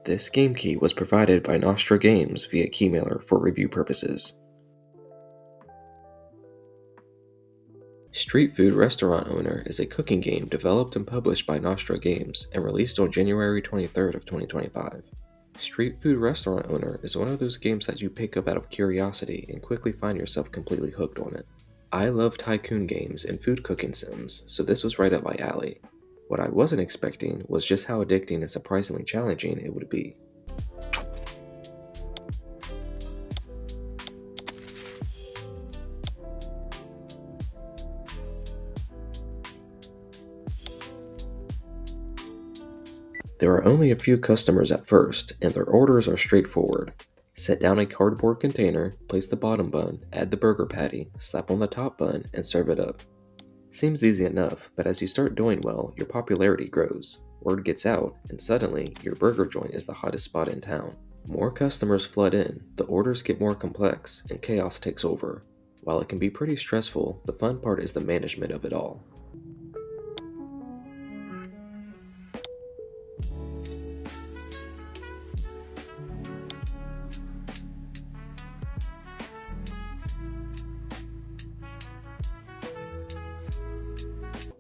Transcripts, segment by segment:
This game key was provided by Nostra Games via keymailer for review purposes. Street Food Restaurant Owner is a cooking game developed and published by Nostra Games and released on January 23rd of 2025. Street Food Restaurant Owner is one of those games that you pick up out of curiosity and quickly find yourself completely hooked on it. I love tycoon games and food cooking sims, so this was right up my alley. What I wasn't expecting was just how addicting and surprisingly challenging it would be. There are only a few customers at first, and their orders are straightforward. Set down a cardboard container, place the bottom bun, add the burger patty, slap on the top bun, and serve it up. Seems easy enough, but as you start doing well, your popularity grows. Word gets out, and suddenly, your burger joint is the hottest spot in town. More customers flood in, the orders get more complex, and chaos takes over. While it can be pretty stressful, the fun part is the management of it all.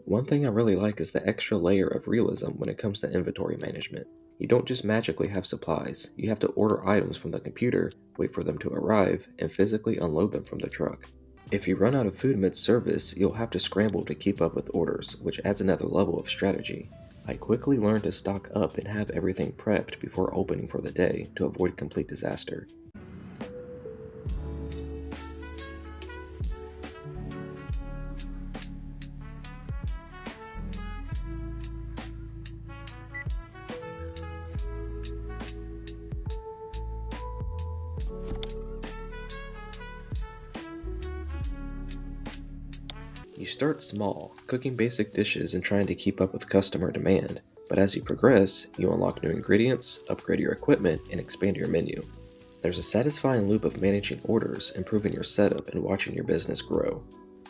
One thing I really like is the extra layer of realism when it comes to inventory management. You don't just magically have supplies, you have to order items from the computer, wait for them to arrive, and physically unload them from the truck. If you run out of food mid-service, you'll have to scramble to keep up with orders, which adds another level of strategy. I quickly learned to stock up and have everything prepped before opening for the day to avoid complete disaster. You start small, cooking basic dishes and trying to keep up with customer demand, but as you progress, you unlock new ingredients, upgrade your equipment, and expand your menu. There's a satisfying loop of managing orders, improving your setup, and watching your business grow.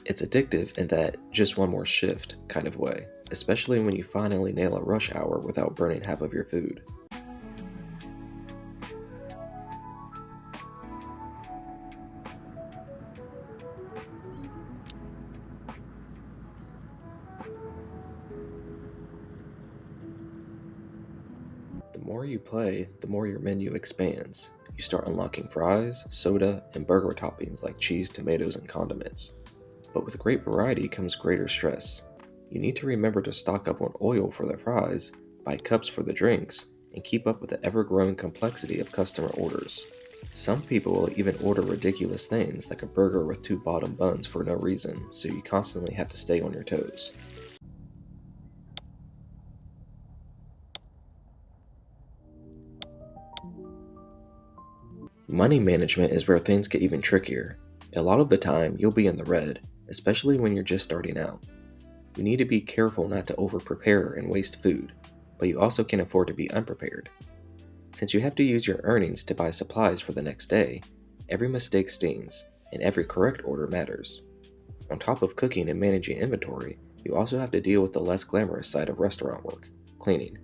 It's addictive in that just one more shift kind of way, especially when you finally nail a rush hour without burning half of your food. The more you play, the more your menu expands. You start unlocking fries, soda, and burger toppings like cheese, tomatoes, and condiments. But with great variety comes greater stress. You need to remember to stock up on oil for the fries, buy cups for the drinks, and keep up with the ever-growing complexity of customer orders. Some people will even order ridiculous things like a burger with 2 bottom buns for no reason, so you constantly have to stay on your toes. Money management is where things get even trickier. A lot of the time, you'll be in the red, especially when you're just starting out. You need to be careful not to over-prepare and waste food, but you also can't afford to be unprepared. Since you have to use your earnings to buy supplies for the next day, every mistake stings, and every correct order matters. On top of cooking and managing inventory, you also have to deal with the less glamorous side of restaurant work, cleaning.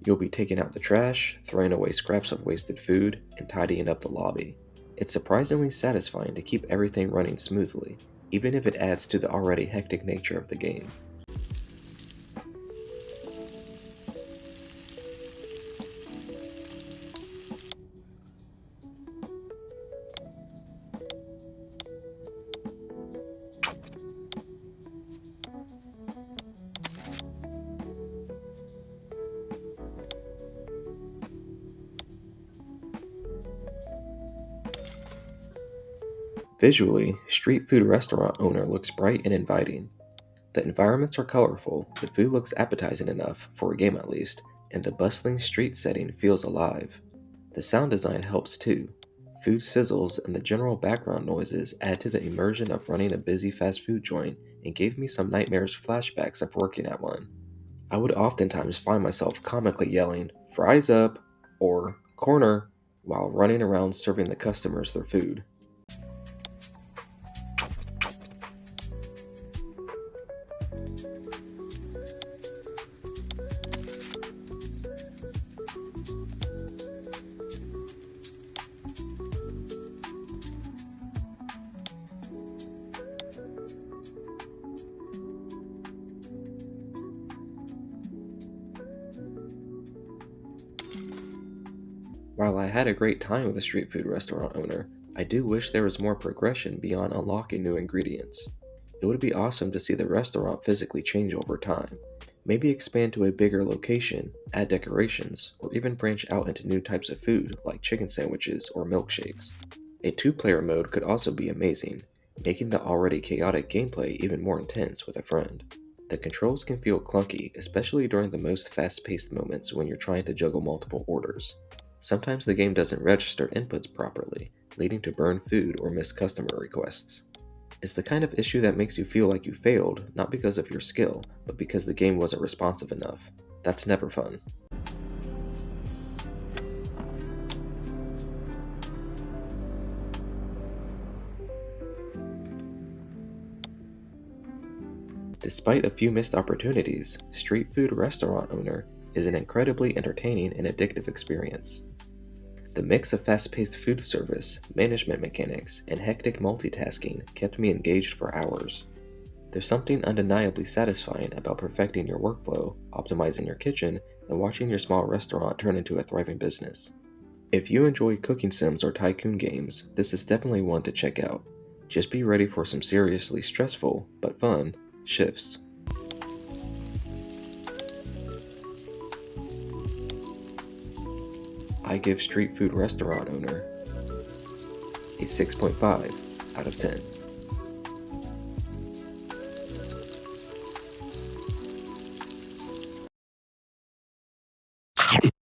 You'll be taking out the trash, throwing away scraps of wasted food, and tidying up the lobby. It's surprisingly satisfying to keep everything running smoothly, even if it adds to the already hectic nature of the game. Visually, Street Food Restaurant Owner looks bright and inviting. The environments are colorful, the food looks appetizing enough, for a game at least, and the bustling street setting feels alive. The sound design helps too. Food sizzles and the general background noises add to the immersion of running a busy fast food joint and gave me some nightmarish flashbacks of working at one. I would oftentimes find myself comically yelling, "Fries up!" or "Corner!" while running around serving the customers their food. While I had a great time with a street food restaurant owner, I do wish there was more progression beyond unlocking new ingredients. It would be awesome to see the restaurant physically change over time. Maybe expand to a bigger location, add decorations, or even branch out into new types of food like chicken sandwiches or milkshakes. A two-player mode could also be amazing, making the already chaotic gameplay even more intense with a friend. The controls can feel clunky, especially during the most fast-paced moments when you're trying to juggle multiple orders. Sometimes the game doesn't register inputs properly, leading to burned food or missed customer requests. It's the kind of issue that makes you feel like you failed, not because of your skill, but because the game wasn't responsive enough. That's never fun. Despite a few missed opportunities, Street Food Restaurant Owner is an incredibly entertaining and addictive experience. The mix of fast-paced food service, management mechanics, and hectic multitasking kept me engaged for hours. There's something undeniably satisfying about perfecting your workflow, optimizing your kitchen, and watching your small restaurant turn into a thriving business. If you enjoy cooking sims or tycoon games, this is definitely one to check out. Just be ready for some seriously stressful, but fun, shifts. I give Street Food Restaurant Owner a 6.5 out of 10.